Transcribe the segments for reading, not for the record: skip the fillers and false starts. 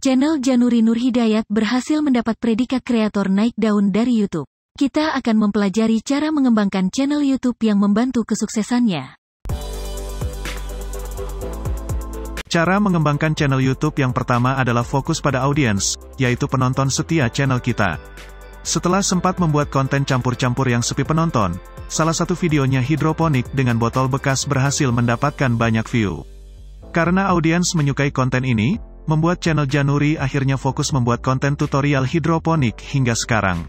Channel Januri Nur Hidayat berhasil mendapat predikat kreator naik daun dari YouTube. Kita akan mempelajari cara mengembangkan channel YouTube yang membantu kesuksesannya. Cara mengembangkan channel YouTube yang pertama adalah fokus pada audiens, yaitu penonton setia channel kita. Setelah sempat membuat konten campur-campur yang sepi penonton, salah satu videonya hidroponik dengan botol bekas berhasil mendapatkan banyak view. Karena audiens menyukai konten ini, membuat channel Januri akhirnya fokus membuat konten tutorial hidroponik hingga sekarang.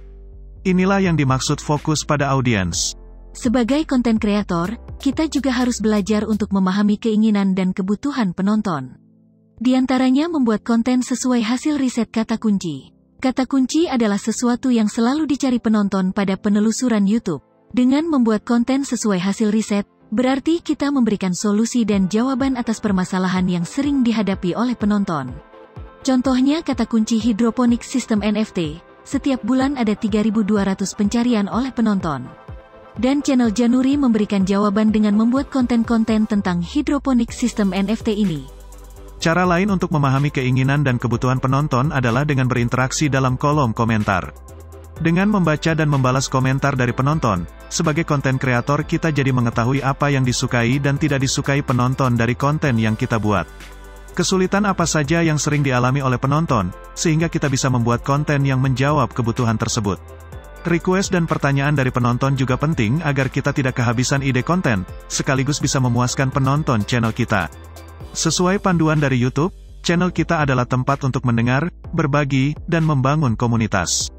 Inilah yang dimaksud fokus pada audiens. Sebagai konten kreator, kita juga harus belajar untuk memahami keinginan dan kebutuhan penonton. Di antaranya membuat konten sesuai hasil riset kata kunci. Kata kunci adalah sesuatu yang selalu dicari penonton pada penelusuran YouTube. Dengan membuat konten sesuai hasil riset, berarti kita memberikan solusi dan jawaban atas permasalahan yang sering dihadapi oleh penonton. Contohnya kata kunci hidroponik sistem NFT, setiap bulan ada 3.200 pencarian oleh penonton. Dan channel Januri memberikan jawaban dengan membuat konten-konten tentang hidroponik sistem NFT ini. Cara lain untuk memahami keinginan dan kebutuhan penonton adalah dengan berinteraksi dalam kolom komentar. Dengan membaca dan membalas komentar dari penonton, sebagai konten kreator kita jadi mengetahui apa yang disukai dan tidak disukai penonton dari konten yang kita buat. Kesulitan apa saja yang sering dialami oleh penonton, sehingga kita bisa membuat konten yang menjawab kebutuhan tersebut. Request dan pertanyaan dari penonton juga penting agar kita tidak kehabisan ide konten, sekaligus bisa memuaskan penonton channel kita. Sesuai panduan dari YouTube, channel kita adalah tempat untuk mendengar, berbagi, dan membangun komunitas.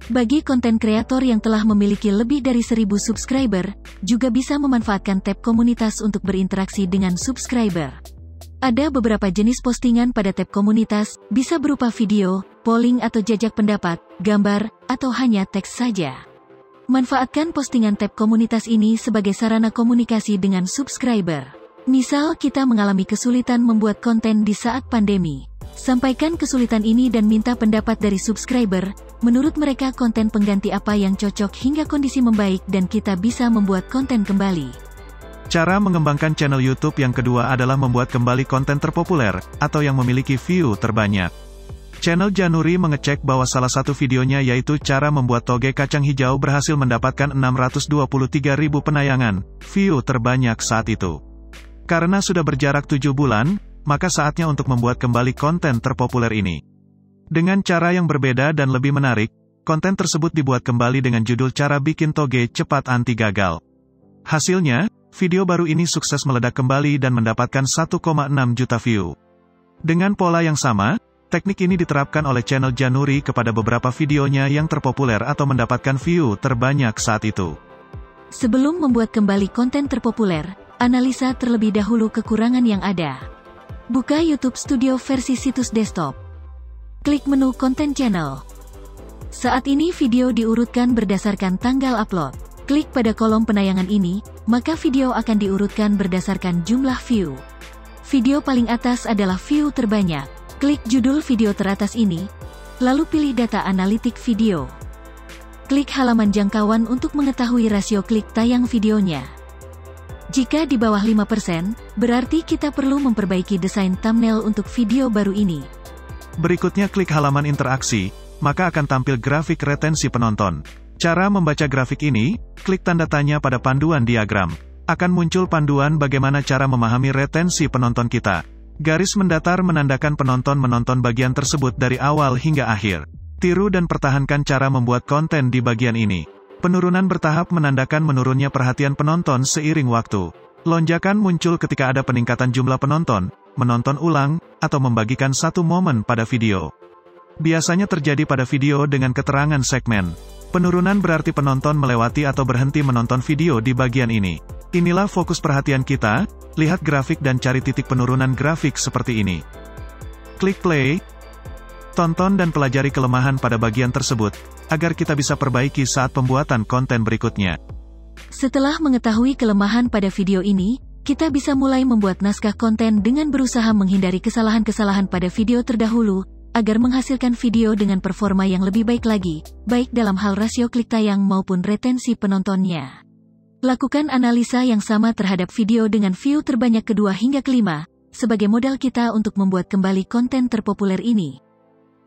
Bagi konten kreator yang telah memiliki lebih dari 1.000 subscriber, juga bisa memanfaatkan tab komunitas untuk berinteraksi dengan subscriber. Ada beberapa jenis postingan pada tab komunitas, bisa berupa video, polling atau jajak pendapat, gambar, atau hanya teks saja. Manfaatkan postingan tab komunitas ini sebagai sarana komunikasi dengan subscriber. Misal kita mengalami kesulitan membuat konten di saat pandemi. Sampaikan kesulitan ini dan minta pendapat dari subscriber, menurut mereka konten pengganti apa yang cocok hingga kondisi membaik dan kita bisa membuat konten kembali. Cara mengembangkan channel YouTube yang kedua adalah membuat kembali konten terpopuler, atau yang memiliki view terbanyak. Channel Januri mengecek bahwa salah satu videonya yaitu cara membuat toge kacang hijau berhasil mendapatkan 623.000 penayangan, view terbanyak saat itu. Karena sudah berjarak 7 bulan, maka saatnya untuk membuat kembali konten terpopuler ini. Dengan cara yang berbeda dan lebih menarik, konten tersebut dibuat kembali dengan judul cara bikin toge cepat anti gagal. Hasilnya, video baru ini sukses meledak kembali dan mendapatkan 1,6 juta view. Dengan pola yang sama, teknik ini diterapkan oleh channel Januri kepada beberapa videonya yang terpopuler atau mendapatkan view terbanyak saat itu. Sebelum membuat kembali konten terpopuler, analisa terlebih dahulu kekurangan yang ada. Buka YouTube Studio versi situs desktop. Klik menu konten channel. Saat ini video diurutkan berdasarkan tanggal upload. Klik pada kolom penayangan ini, maka video akan diurutkan berdasarkan jumlah view. Video paling atas adalah view terbanyak. Klik judul video teratas ini, lalu pilih data analitik video. Klik halaman jangkauan untuk mengetahui rasio klik tayang videonya. Jika di bawah 5%, berarti kita perlu memperbaiki desain thumbnail untuk video baru ini. Berikutnya klik halaman interaksi, maka akan tampil grafik retensi penonton. Cara membaca grafik ini, klik tanda tanya pada panduan diagram. Akan muncul panduan bagaimana cara memahami retensi penonton kita. Garis mendatar menandakan penonton menonton bagian tersebut dari awal hingga akhir. Tiru dan pertahankan cara membuat konten di bagian ini. Penurunan bertahap menandakan menurunnya perhatian penonton seiring waktu. Lonjakan muncul ketika ada peningkatan jumlah penonton, menonton ulang, atau membagikan satu momen pada video. Biasanya terjadi pada video dengan keterangan segmen. Penurunan berarti penonton melewati atau berhenti menonton video di bagian ini. Inilah fokus perhatian kita, lihat grafik dan cari titik penurunan grafik seperti ini. Klik play. Tonton dan pelajari kelemahan pada bagian tersebut, agar kita bisa perbaiki saat pembuatan konten berikutnya. Setelah mengetahui kelemahan pada video ini, kita bisa mulai membuat naskah konten dengan berusaha menghindari kesalahan-kesalahan pada video terdahulu, agar menghasilkan video dengan performa yang lebih baik lagi, baik dalam hal rasio klik tayang maupun retensi penontonnya. Lakukan analisa yang sama terhadap video dengan view terbanyak kedua hingga kelima, sebagai modal kita untuk membuat kembali konten terpopuler ini.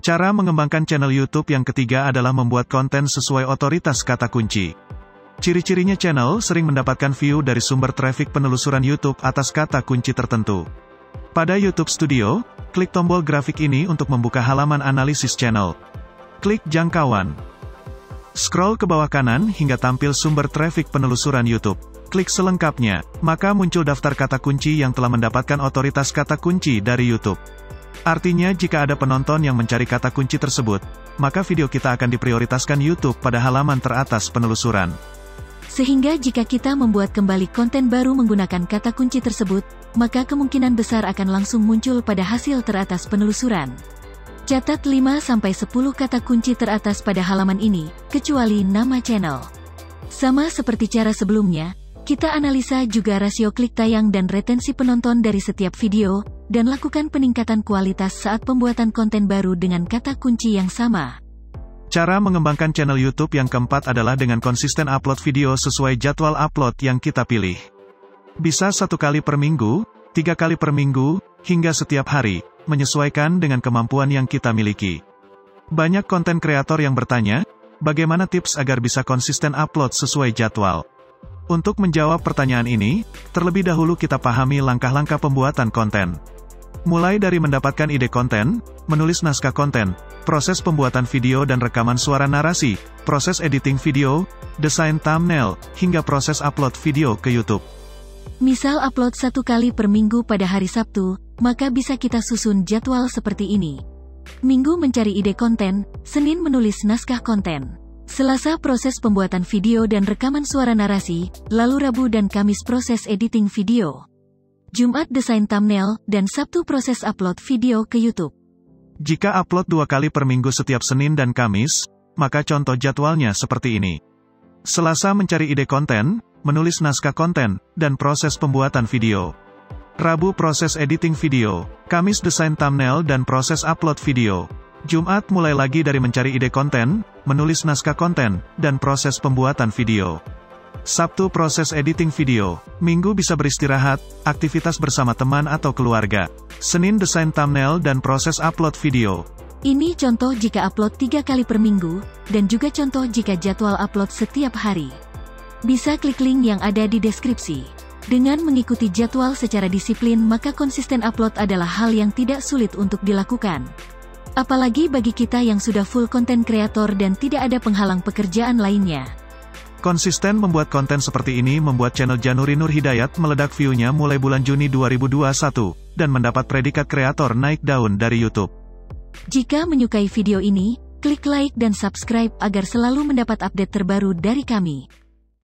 Cara mengembangkan channel YouTube yang ketiga adalah membuat konten sesuai otoritas kata kunci. Ciri-cirinya channel sering mendapatkan view dari sumber traffic penelusuran YouTube atas kata kunci tertentu. Pada YouTube Studio, klik tombol grafik ini untuk membuka halaman analisis channel. Klik jangkauan. Scroll ke bawah kanan hingga tampil sumber traffic penelusuran YouTube. Klik selengkapnya, maka muncul daftar kata kunci yang telah mendapatkan otoritas kata kunci dari YouTube. Artinya jika ada penonton yang mencari kata kunci tersebut, maka video kita akan diprioritaskan YouTube pada halaman teratas penelusuran. Sehingga jika kita membuat kembali konten baru menggunakan kata kunci tersebut, maka kemungkinan besar akan langsung muncul pada hasil teratas penelusuran. Catat 5-10 kata kunci teratas pada halaman ini, kecuali nama channel. Sama seperti cara sebelumnya, kita analisa juga rasio klik tayang dan retensi penonton dari setiap video, dan lakukan peningkatan kualitas saat pembuatan konten baru dengan kata kunci yang sama. Cara mengembangkan channel YouTube yang keempat adalah dengan konsisten upload video sesuai jadwal upload yang kita pilih. Bisa 1 kali per minggu, 3 kali per minggu, hingga setiap hari, menyesuaikan dengan kemampuan yang kita miliki. Banyak konten kreator yang bertanya, bagaimana tips agar bisa konsisten upload sesuai jadwal? Untuk menjawab pertanyaan ini, terlebih dahulu kita pahami langkah-langkah pembuatan konten. Mulai dari mendapatkan ide konten, menulis naskah konten, proses pembuatan video dan rekaman suara narasi, proses editing video, desain thumbnail, hingga proses upload video ke YouTube. Misal upload 1 kali per minggu pada hari Sabtu, maka bisa kita susun jadwal seperti ini. Minggu mencari ide konten, Senin menulis naskah konten. Selasa proses pembuatan video dan rekaman suara narasi, lalu Rabu dan Kamis proses editing video. Jumat desain thumbnail, dan Sabtu proses upload video ke YouTube. Jika upload 2 kali per minggu setiap Senin dan Kamis, maka contoh jadwalnya seperti ini. Selasa mencari ide konten, menulis naskah konten, dan proses pembuatan video. Rabu proses editing video, Kamis desain thumbnail dan proses upload video. Jumat mulai lagi dari mencari ide konten, menulis naskah konten, dan proses pembuatan video. Sabtu proses editing video, Minggu bisa beristirahat, aktivitas bersama teman atau keluarga. Senin desain thumbnail dan proses upload video. Ini contoh jika upload 3 kali per minggu, dan juga contoh jika jadwal upload setiap hari. Bisa klik link yang ada di deskripsi. Dengan mengikuti jadwal secara disiplin maka konsisten upload adalah hal yang tidak sulit untuk dilakukan. Apalagi bagi kita yang sudah full konten kreator dan tidak ada penghalang pekerjaan lainnya. Konsisten membuat konten seperti ini membuat channel Januri Nur Hidayat meledak view-nya mulai bulan Juni 2021, dan mendapat predikat kreator naik daun dari YouTube. Jika menyukai video ini, klik like dan subscribe agar selalu mendapat update terbaru dari kami.